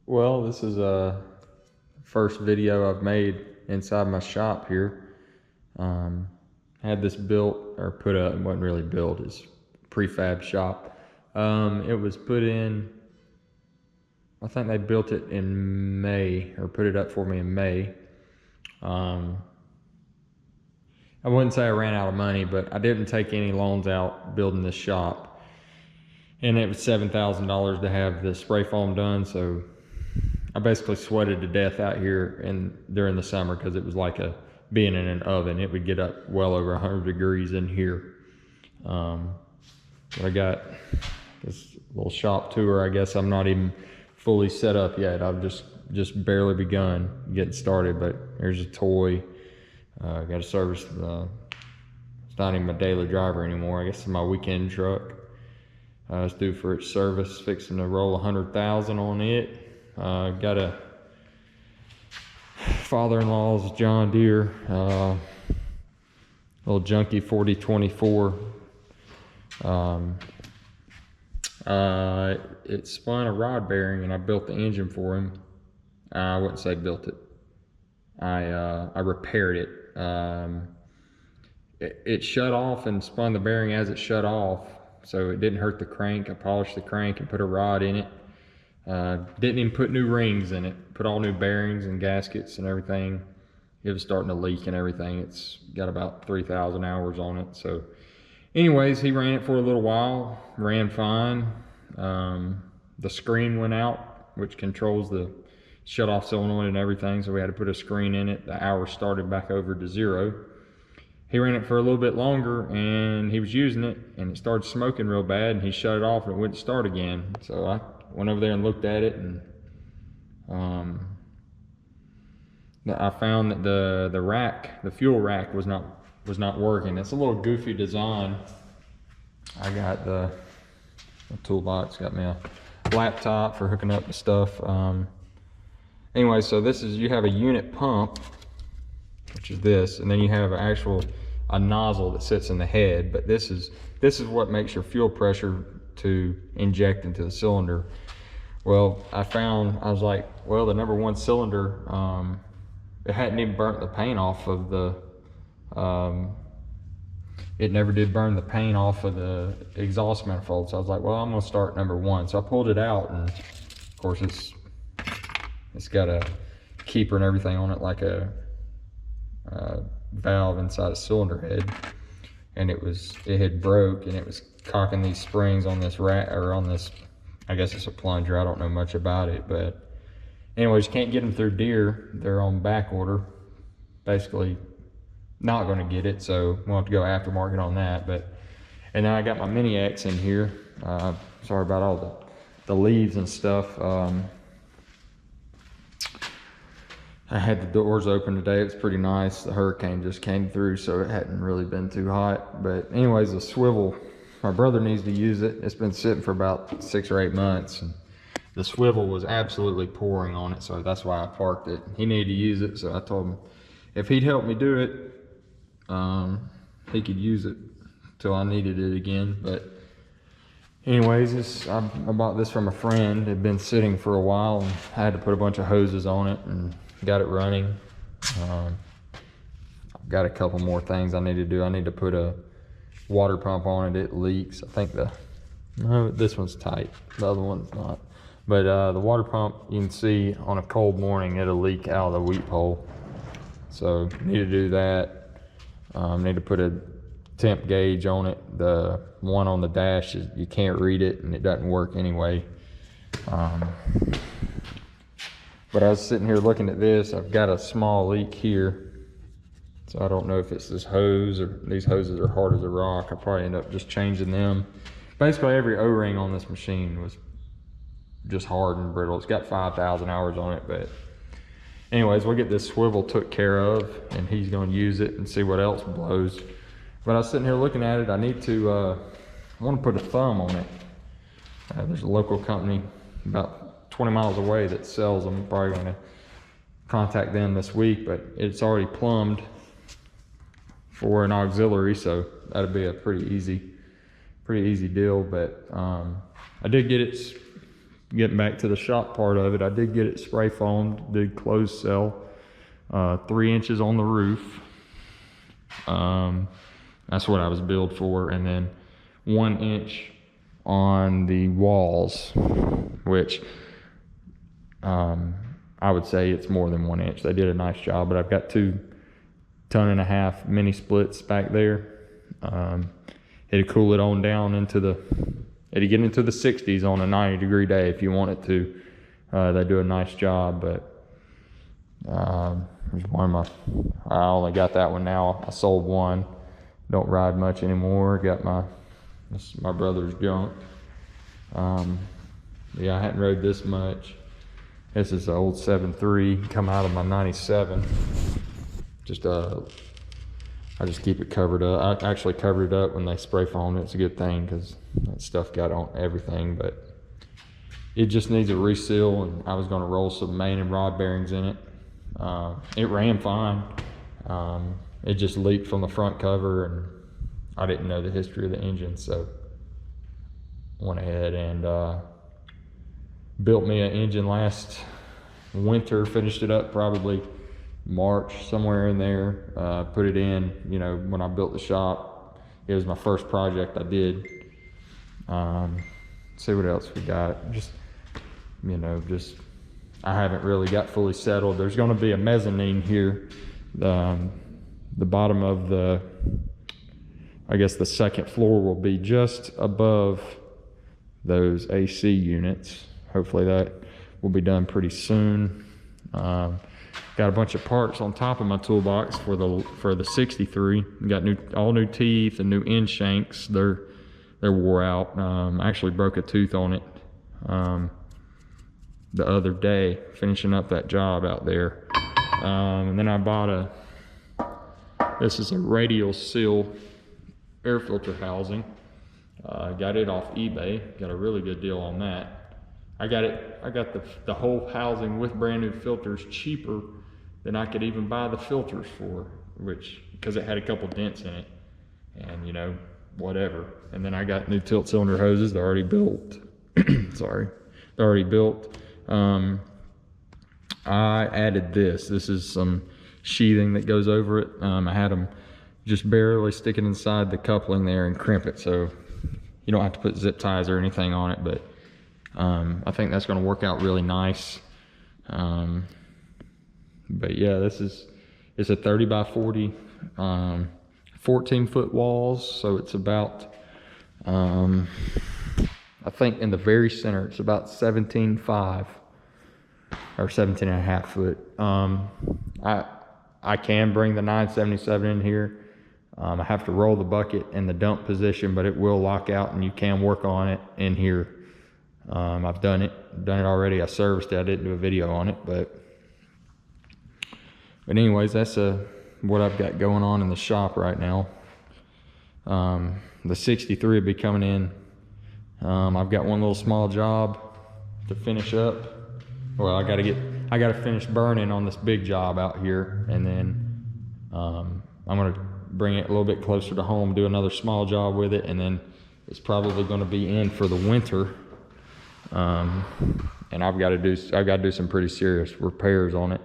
Well, this is a first video I've made inside my shop here. Had this built or put up. It wasn't really built, it's a prefab shop. It was put in, I think they built it in May, or put it up for me in May. I wouldn't say I ran out of money, but I didn't take any loans out building this shop. And it was $7,000 to have the spray foam done, so I basically sweated to death out here during the summer, because it was like being in an oven. It would get up well over 100 degrees in here. But I got this little shop tour. I guess I'm not even fully set up yet. I've just barely begun getting started, but here's a toy. Got to service it's not even my daily driver anymore. I guess it's my weekend truck. It's due for its service, fixing to roll 100,000 on it. Got a father-in-law's John Deere, little junky 4024. It spun a rod bearing, and I built the engine for him. I wouldn't say built it. I repaired it. It shut off and spun the bearing as it shut off, so it didn't hurt the crank. I polished the crank and put a rod in it. Didn't even put new rings in it. Put all new bearings and gaskets and everything. It was starting to leak and everything. It's got about 3,000 hours on it. So anyways, he ran it for a little while, ran fine. The screen went out, which controls the shut off solenoid and everything, so we had to put a screen in it. The hours started back over to 0. He ran it for a little bit longer, and he was using it, and it started smoking real bad, and he shut it off and it wouldn't start again. So I went over there and looked at it, and I found that the fuel rack was not working. It's a little goofy design. I got the toolbox, got me a laptop for hooking up the stuff. Anyway, so you have a unit pump, which is this, and then you have a nozzle that sits in the head. But this is what makes your fuel pressure to inject into the cylinder. Well, I was like, well, the number 1 cylinder, it hadn't even burnt the paint off of the, it never did burn the paint off of the exhaust manifold. So I was like, well, I'm gonna start number 1. So I pulled it out, and of course it's got a keeper and everything on it, like a valve inside a cylinder head. And it had broke, and it was cocking these springs on this rack, or on this, I guess it's a plunger. I don't know much about it, but anyways, can't get them through Deere. They're on back order. Basically not going to get it, so we'll have to go aftermarket on that. And then I got my Mini X in here. Sorry about all the leaves and stuff. I had the doors open today. It was pretty nice. The hurricane just came through, so it hadn't really been too hot. But anyways, the swivel, my brother needs to use it. It's been sitting for about 6 or 8 months, and the swivel was absolutely pouring on it, so that's why I parked it. He needed to use it, so I told him if he'd help me do it, he could use it till I needed it again. But anyways, I bought this from a friend. It had been sitting for a while, and I had to put a bunch of hoses on it and got it running. I've got a couple more things I need to do. I need to put a water pump on it. It leaks. I think this one's tight. The other one's not. But the water pump, you can see on a cold morning, it'll leak out of the wheat pole. So need to do that. Need to put a temp gauge on it. The one on the dash, you can't read it, and it doesn't work anyway. But I was sitting here looking at this. I've got a small leak here. So I don't know if it's this hose, or these hoses are hard as a rock. I probably end up just changing them. Basically every O-ring on this machine was just hard and brittle. It's got 5,000 hours on it. But anyways, we'll get this swivel took care of, and he's going to use it and see what else blows. But I was sitting here looking at it. I want to put a thumb on it. There's a local company about 20 miles away that sells them. I'm probably going to contact them this week, but it's already plumbed for an auxiliary, so that'll be a pretty easy deal. But I did get it getting back to the shop part of it, I did get it spray foamed, did closed cell, 3 inches on the roof. That's what I was billed for, and then 1 inch on the walls, which I would say it's more than 1 inch. They did a nice job, but I've got 2.5 ton mini splits back there. It'd cool it on down into the, it'd get into the 60s on a 90-degree day if you want it to. They do a nice job, but there's one of my, I only got that one now. I sold one. Don't ride much anymore. Got this is my brother's junk. Yeah, I hadn't rode this much. This is an old 7.3 come out of my 97. I just keep it covered up. I actually covered it up when they spray foamed it. It's a good thing because that stuff got on everything, but it just needs a reseal, and I was gonna roll some main and rod bearings in it. It ran fine. It just leaked from the front cover, and I didn't know the history of the engine, so went ahead and built me an engine last winter, finished it up probably March, somewhere in there. Put it in, you know, when I built the shop. It was my first project I did. See what else we got. Just, you know, I haven't really got fully settled. There's gonna be a mezzanine here. The bottom of the, I guess the second floor will be just above those AC units. Hopefully that will be done pretty soon. Got a bunch of parts on top of my toolbox for the 63. Got all new teeth and new end shanks. They're wore out. I actually broke a tooth on it the other day, finishing up that job out there. And then I bought this is a radial seal air filter housing. Got it off eBay. Got a really good deal on that. I got the whole housing with brand new filters cheaper than I could even buy the filters for, because it had a couple dents in it, and you know, whatever. And then I got new tilt cylinder hoses. They're already built. Sorry, they're already built. I added this. This is some sheathing that goes over it. I had them just barely sticking inside the coupling there and crimp it, so you don't have to put zip ties or anything on it, but I think that's going to work out really nice. But yeah, it's a 30 by 40, 14-foot walls, so it's about, I think in the very center, it's about 17.5 or 17.5 foot. I can bring the 977 in here. I have to roll the bucket in the dump position, but it will lock out, and you can work on it in here. I've done it already. I serviced it. I didn't do a video on it, but anyways, that's what I've got going on in the shop right now. The 63 will be coming in. I've got one little small job to finish up. Well, I got to finish burning on this big job out here, and then I'm gonna bring it a little bit closer to home, do another small job with it, and then it's probably going to be in for the winter. And I've got to do some pretty serious repairs on it.